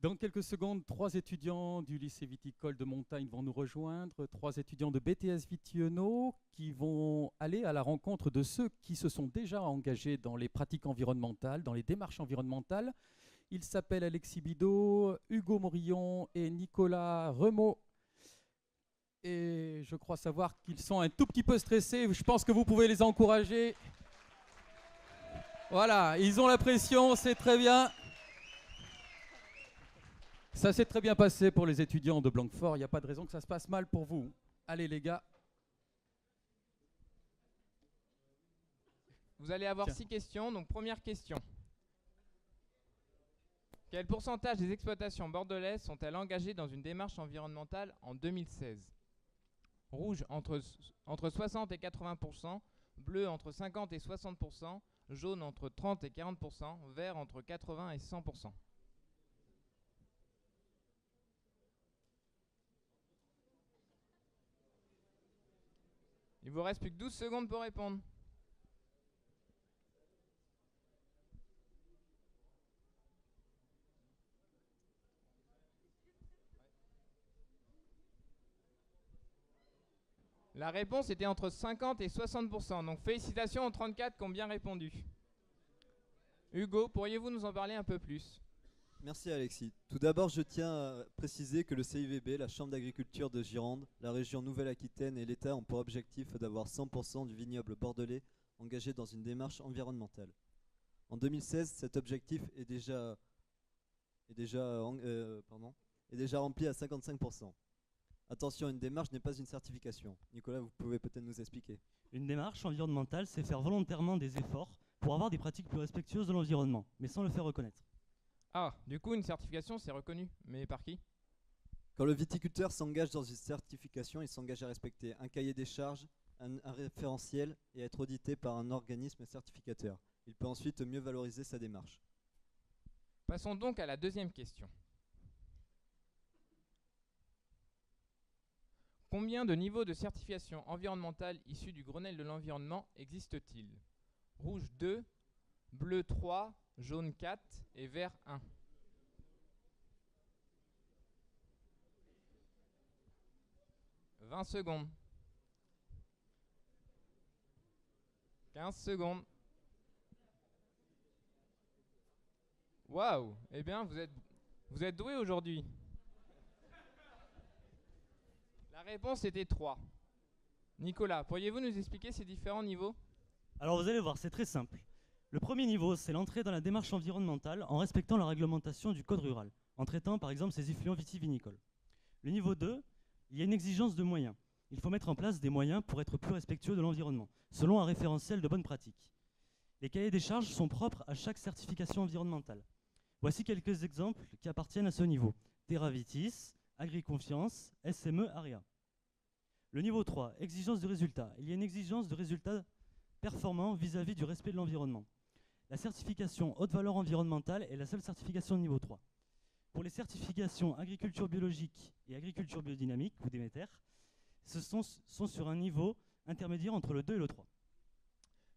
Dans quelques secondes, 3 étudiants du lycée viticole de Montagne vont nous rejoindre, 3 étudiants de BTS Vitiono qui vont aller à la rencontre de ceux qui se sont déjà engagés dans les pratiques environnementales, dans les démarches environnementales. Ils s'appellent Alexis Bidot, Hugo Morillon et Nicolas Remaud. Et je crois savoir qu'ils sont un tout petit peu stressés. Je pense que vous pouvez les encourager. Voilà, ils ont la pression, c'est très bien. Ça s'est très bien passé pour les étudiants de Blanquefort. Il n'y a pas de raison que ça se passe mal pour vous. Allez les gars. Vous allez avoir Tiens. 6 questions. Donc première question. Quel pourcentage des exploitations bordelaises sont-elles engagées dans une démarche environnementale en 2016? Rouge entre 60 et 80%, bleu entre 50 et 60%, jaune entre 30 et 40%, vert entre 80 et 100%. Il vous reste plus que 12 secondes pour répondre. La réponse était entre 50 et 60%. Donc félicitations aux 34 qui ont bien répondu. Hugo, pourriez-vous nous en parler un peu plus? Merci Alexis. Tout d'abord, je tiens à préciser que le CIVB, la Chambre d'agriculture de Gironde, la région Nouvelle-Aquitaine et l'État ont pour objectif d'avoir 100% du vignoble bordelais engagé dans une démarche environnementale. En 2016, cet objectif est déjà rempli à 55%. Attention, une démarche n'est pas une certification. Nicolas, vous pouvez peut-être nous expliquer. Une démarche environnementale, c'est faire volontairement des efforts pour avoir des pratiques plus respectueuses de l'environnement, mais sans le faire reconnaître. Ah, du coup, une certification, c'est reconnu. Mais par qui? Quand le viticulteur s'engage dans une certification, il s'engage à respecter un cahier des charges, un référentiel et à être audité par un organisme certificateur. Il peut ensuite mieux valoriser sa démarche. Passons donc à la deuxième question. Combien de niveaux de certification environnementale issus du Grenelle de l'environnement existe-t-il? Rouge 2, bleu 3, jaune 4 et vert 1. « 20 secondes. 15 secondes. Waouh! Eh bien, vous êtes doué aujourd'hui. La réponse était 3. Nicolas, pourriez-vous nous expliquer ces différents niveaux? Alors vous allez voir, c'est très simple. Le premier niveau, c'est l'entrée dans la démarche environnementale en respectant la réglementation du code rural, en traitant par exemple ses effluents vitivinicoles. Le niveau 2, il y a une exigence de moyens. Il faut mettre en place des moyens pour être plus respectueux de l'environnement, selon un référentiel de bonnes pratiques. Les cahiers des charges sont propres à chaque certification environnementale. Voici quelques exemples qui appartiennent à ce niveau. Terravitis, Agriconfiance, SME, AREA. Le niveau 3, exigence de résultat. Il y a une exigence de résultat performant vis-à-vis du respect de l'environnement. La certification haute valeur environnementale est la seule certification de niveau 3. Pour les certifications agriculture biologique et agriculture biodynamique, ou Déméter, ce sont sur un niveau intermédiaire entre le 2 et le 3.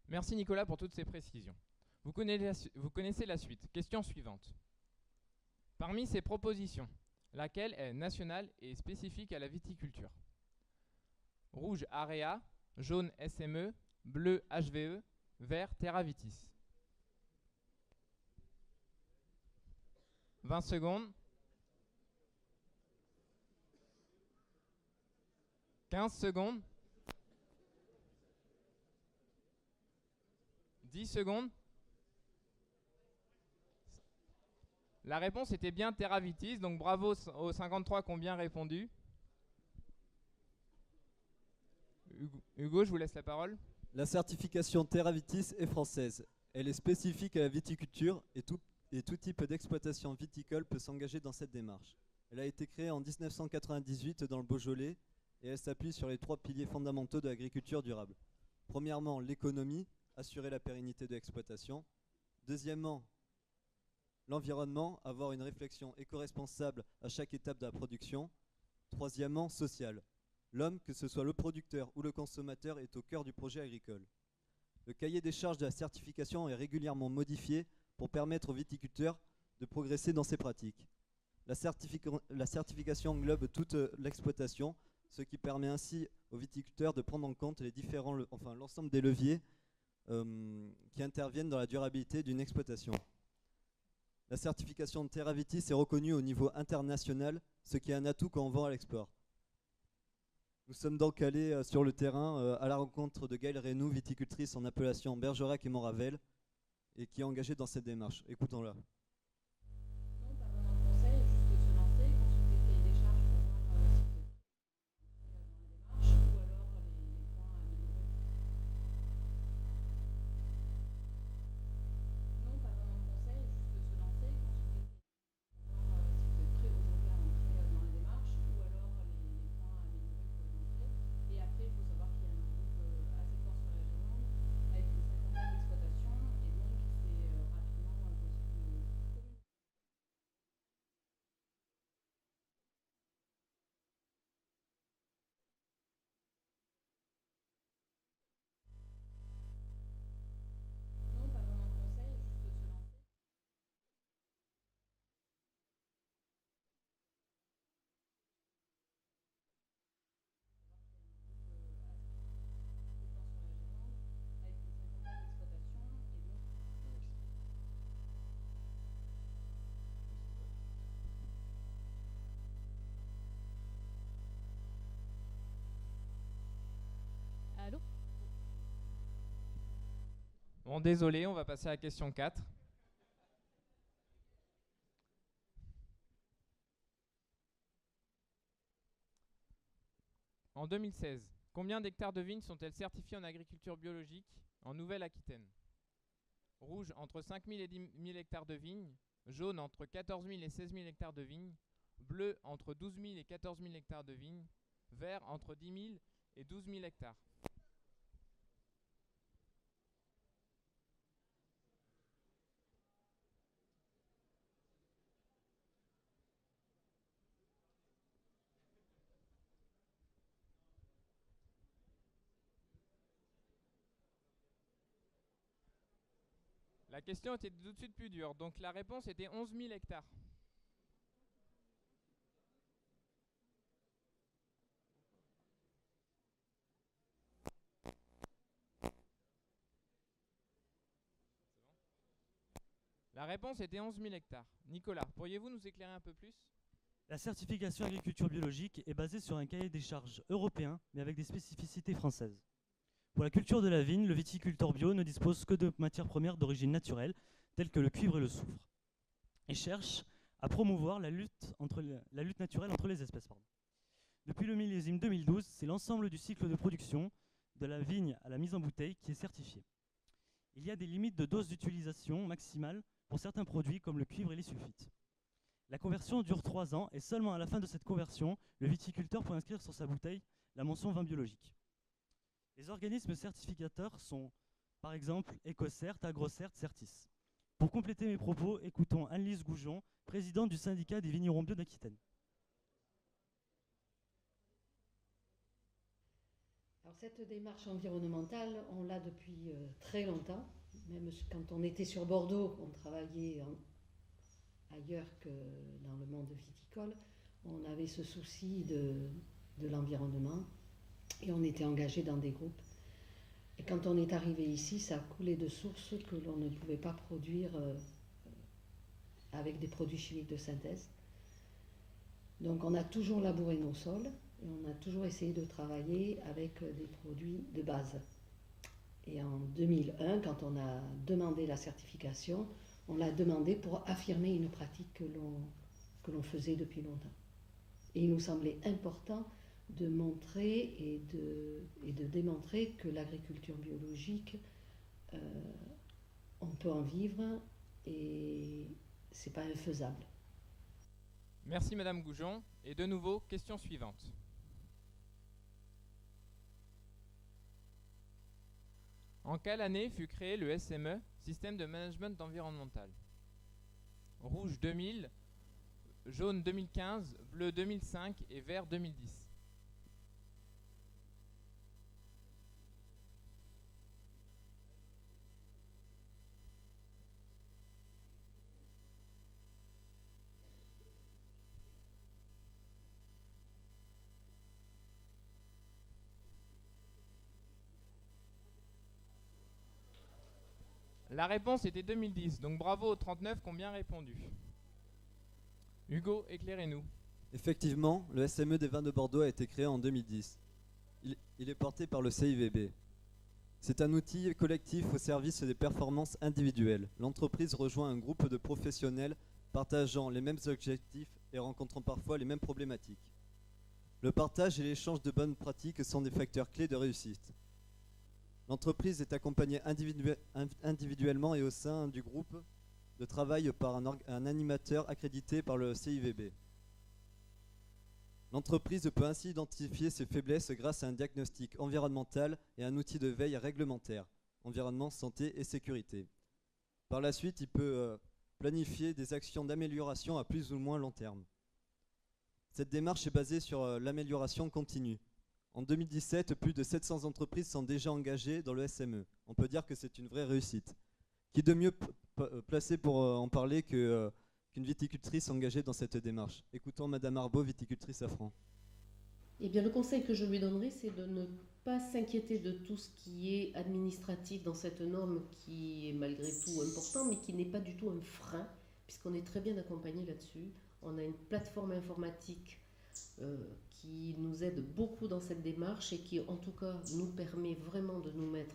Merci Nicolas pour toutes ces précisions. Vous connaissez la suite. Question suivante. Parmi ces propositions, laquelle est nationale et spécifique à la viticulture? Rouge AREA, jaune SME, bleu HVE, vert Terravitis. 20 secondes. 15 secondes. 10 secondes. La réponse était bien Terravitis, donc bravo aux 53 qui ont bien répondu. Hugo, je vous laisse la parole. La certification Terravitis est française. Elle est spécifique à la viticulture et tout type d'exploitation viticole peut s'engager dans cette démarche. Elle a été créée en 1998 dans le Beaujolais et elle s'appuie sur les 3 piliers fondamentaux de l'agriculture durable. Premièrement, l'économie, assurer la pérennité de l'exploitation. Deuxièmement, l'environnement, avoir une réflexion éco-responsable à chaque étape de la production. Troisièmement, social. L'homme, que ce soit le producteur ou le consommateur, est au cœur du projet agricole. Le cahier des charges de la certification est régulièrement modifié pour permettre aux viticulteurs de progresser dans ces pratiques. La certification englobe toute l'exploitation, ce qui permet ainsi aux viticulteurs de prendre en compte l'ensemble des leviers qui interviennent dans la durabilité d'une exploitation. La certification de Terravitis est reconnue au niveau international, ce qui est un atout quand on vend à l'export. Nous sommes donc allés sur le terrain à la rencontre de Gaëlle Reynoux, viticultrice en appellation Bergerac et Montravel, et qui est engagée dans cette démarche. Écoutons-la. Non, pas vraiment de conseil, juste se lancer, consulter le cahier des charges pour voir si vous êtes dans la démarche ou alors les points à améliorer. Non, pas vraiment de conseil, juste se lancer, consulter le cahier des charges pour voir si vous êtes prêt aujourd'hui à entrer dans la démarche ou alors les points à améliorer pour y entrer. Et après, il faut savoir qu'il y a un groupe assez fort sur la Gironde avec une cinquantaine d'exploitations et donc c'est rapidement possible de communiquer. Non, pas vraiment de conseil, juste se lancer. Assez fort sur la Gironde avec une cinquantaine d'exploitations et donc Allô? Bon, désolé, on va passer à la question 4. En 2016, combien d'hectares de vignes sont-elles certifiées en agriculture biologique en Nouvelle-Aquitaine? Rouge, entre 5 000 et 10 000 hectares de vignes. Jaune, entre 14 000 et 16 000 hectares de vignes. Bleu, entre 12 000 et 14 000 hectares de vignes. Vert, entre 10 000 et 12 000 hectares. La question était tout de suite plus dure, donc la réponse était 11 000 hectares. La réponse était 11 000 hectares. Nicolas, pourriez-vous nous éclairer un peu plus? La certification agriculture biologique est basée sur un cahier des charges européen, mais avec des spécificités françaises. Pour la culture de la vigne, le viticulteur bio ne dispose que de matières premières d'origine naturelle, telles que le cuivre et le soufre, et cherche à promouvoir la lutte naturelle entre les espèces. Depuis le millésime 2012, c'est l'ensemble du cycle de production, de la vigne à la mise en bouteille, qui est certifié. Il y a des limites de dose d'utilisation maximale pour certains produits comme le cuivre et les sulfites. La conversion dure 3 ans et seulement à la fin de cette conversion, le viticulteur peut inscrire sur sa bouteille la mention vin biologique. Les organismes certificateurs sont par exemple Ecocert, Agrocert, Certis. Pour compléter mes propos, écoutons Anne-Lise Goujon, présidente du syndicat des vignerons bio d'Aquitaine. Alors cette démarche environnementale, on l'a depuis très longtemps. Même quand on était sur Bordeaux, on travaillait ailleurs que dans le monde viticole. On avait ce souci de l'environnement et on était engagé dans des groupes. Et quand on est arrivé ici, ça a coulé de source que l'on ne pouvait pas produire avec des produits chimiques de synthèse. Donc on a toujours labouré nos sols et on a toujours essayé de travailler avec des produits de base. Et en 2001, quand on a demandé la certification, on l'a demandé pour affirmer une pratique que l'on faisait depuis longtemps. Et il nous semblait important de montrer et de démontrer que l'agriculture biologique, on peut en vivre et c'est pas infaisable. Merci Madame Goujon. Et de nouveau, question suivante. En quelle année fut créé le SME, Système de Management Environnemental? Rouge 2000, jaune 2015, bleu 2005 et vert 2010. La réponse était 2010, donc bravo aux 39 qui ont bien répondu. Hugo, éclairez-nous. Effectivement, le SME des vins de Bordeaux a été créé en 2010. Il est porté par le CIVB. C'est un outil collectif au service des performances individuelles. L'entreprise rejoint un groupe de professionnels partageant les mêmes objectifs et rencontrant parfois les mêmes problématiques. Le partage et l'échange de bonnes pratiques sont des facteurs clés de réussite. L'entreprise est accompagnée individuellement et au sein du groupe de travail par un animateur accrédité par le CIVB. L'entreprise peut ainsi identifier ses faiblesses grâce à un diagnostic environnemental et un outil de veille réglementaire, environnement, santé et sécurité. Par la suite, il peut planifier des actions d'amélioration à plus ou moins long terme. Cette démarche est basée sur l'amélioration continue. En 2017, plus de 700 entreprises sont déjà engagées dans le SME. On peut dire que c'est une vraie réussite. Qui de mieux placé pour en parler qu'une viticultrice engagée dans cette démarche? Écoutons Madame Arbeau, viticultrice à Franc. Eh bien, le conseil que je lui donnerai, c'est de ne pas s'inquiéter de tout ce qui est administratif dans cette norme qui est malgré tout important, mais qui n'est pas du tout un frein, puisqu'on est très bien accompagné là-dessus. On a une plateforme informatique qui nous aide beaucoup dans cette démarche et qui, en tout cas, nous permet vraiment de nous mettre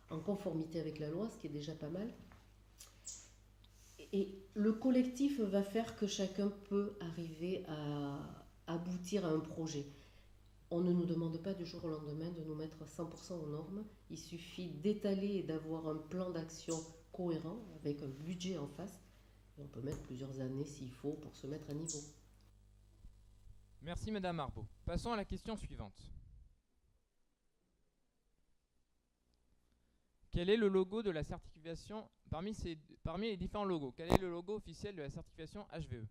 en conformité avec la loi, ce qui est déjà pas mal. Et le collectif va faire que chacun peut arriver à aboutir à un projet. On ne nous demande pas du jour au lendemain de nous mettre 100% aux normes. Il suffit d'étaler et d'avoir un plan d'action cohérent avec un budget en face. Et on peut mettre plusieurs années s'il faut pour se mettre à niveau. Merci Madame Arbeau. Passons à la question suivante. Quel est le logo de la certification parmi les différents logos? Quel est le logo officiel de la certification HVE?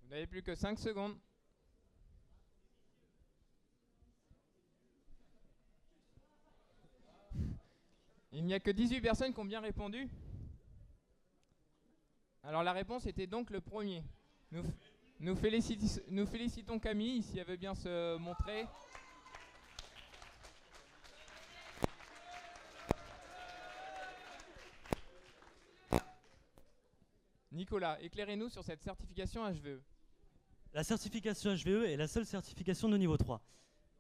Vous n'avez plus que 5 secondes. Il n'y a que 18 personnes qui ont bien répondu. Alors la réponse était donc le premier. Nous félicitons Camille, si elle veut bien se montrer. Nicolas, éclairez-nous sur cette certification HVE. La certification HVE est la seule certification de niveau 3.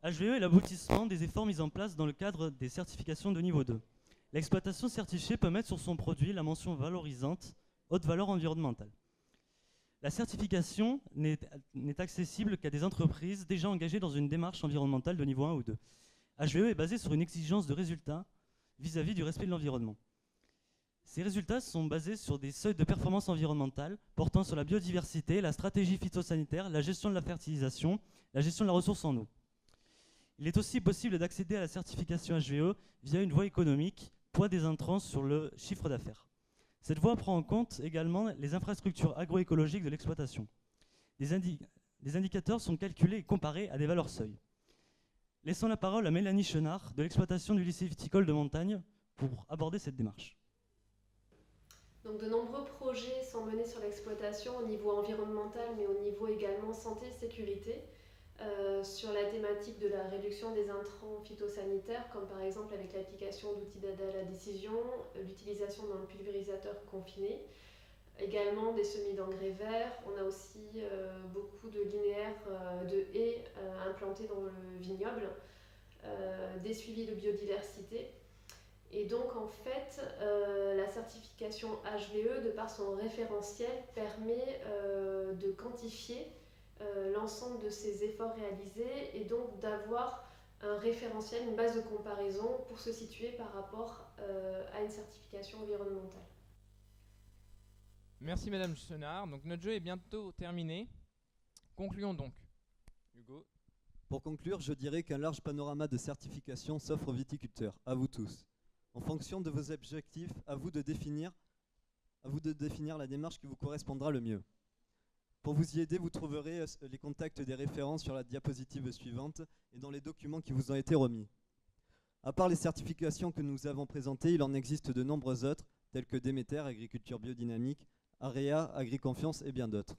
HVE est l'aboutissement des efforts mis en place dans le cadre des certifications de niveau 2. L'exploitation certifiée peut mettre sur son produit la mention valorisante haute valeur environnementale. La certification n'est accessible qu'à des entreprises déjà engagées dans une démarche environnementale de niveau 1 ou 2. HVE est basée sur une exigence de résultats vis-à-vis du respect de l'environnement. Ces résultats sont basés sur des seuils de performance environnementale portant sur la biodiversité, la stratégie phytosanitaire, la gestion de la fertilisation, la gestion de la ressource en eau. Il est aussi possible d'accéder à la certification HVE via une voie économique, poids des intrants sur le chiffre d'affaires. Cette voie prend en compte également les infrastructures agroécologiques de l'exploitation. Des indicateurs sont calculés et comparés à des valeurs seuil. Laissons la parole à Mélanie Chenard de l'exploitation du lycée viticole de Montagne pour aborder cette démarche. Donc, de nombreux projets sont menés sur l'exploitation au niveau environnemental, mais au niveau également santé et sécurité, sur la thématique de la réduction des intrants phytosanitaires, comme par exemple avec l'application d'outils d'aide à la décision, l'utilisation d'un pulvérisateur confiné, également des semis d'engrais verts. On a aussi beaucoup de linéaires de haies implantés dans le vignoble, des suivis de biodiversité. Et donc en fait, la certification HVE, de par son référentiel, permet de quantifier l'ensemble de ces efforts réalisés et donc d'avoir un référentiel, une base de comparaison pour se situer par rapport à une certification environnementale. Merci Madame Chenard. Donc notre jeu est bientôt terminé. Concluons donc. Hugo. Pour conclure, je dirais qu'un large panorama de certification s'offre aux viticulteurs, à vous tous. En fonction de vos objectifs, à vous de définir la démarche qui vous correspondra le mieux. Pour vous y aider, vous trouverez les contacts des référents sur la diapositive suivante et dans les documents qui vous ont été remis. À part les certifications que nous avons présentées, il en existe de nombreuses autres, telles que Déméter, Agriculture biodynamique, AREA, Agriconfiance et bien d'autres.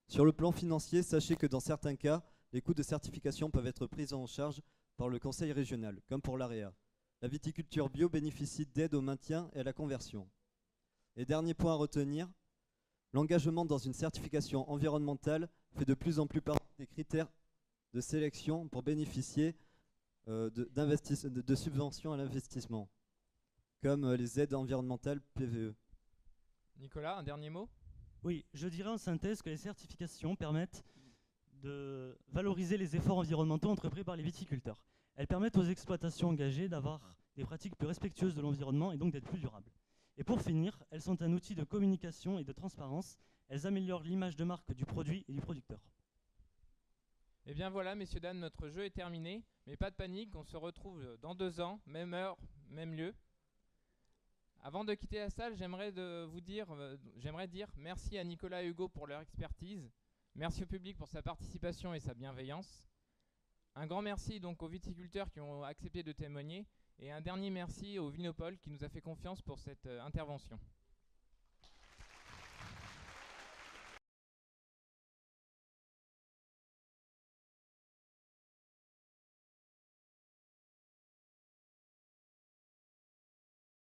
Sur le plan financier, sachez que dans certains cas, les coûts de certification peuvent être pris en charge par le conseil régional, comme pour l'AREA. La viticulture bio bénéficie d'aide au maintien et à la conversion. Et dernier point à retenir, l'engagement dans une certification environnementale fait de plus en plus partie des critères de sélection pour bénéficier de subventions à l'investissement, comme les aides environnementales PVE. Nicolas, un dernier mot? Oui, je dirais en synthèse que les certifications permettent de valoriser les efforts environnementaux entrepris par les viticulteurs. Elles permettent aux exploitations engagées d'avoir des pratiques plus respectueuses de l'environnement et donc d'être plus durables. Et pour finir, elles sont un outil de communication et de transparence. Elles améliorent l'image de marque du produit et du producteur. Eh bien voilà, messieurs, dames, notre jeu est terminé. Mais pas de panique, on se retrouve dans 2 ans, même heure, même lieu. Avant de quitter la salle, j'aimerais dire merci à Nicolas et Hugo pour leur expertise. Merci au public pour sa participation et sa bienveillance. Un grand merci donc aux viticulteurs qui ont accepté de témoigner. Et un dernier merci au Vinopole qui nous a fait confiance pour cette intervention.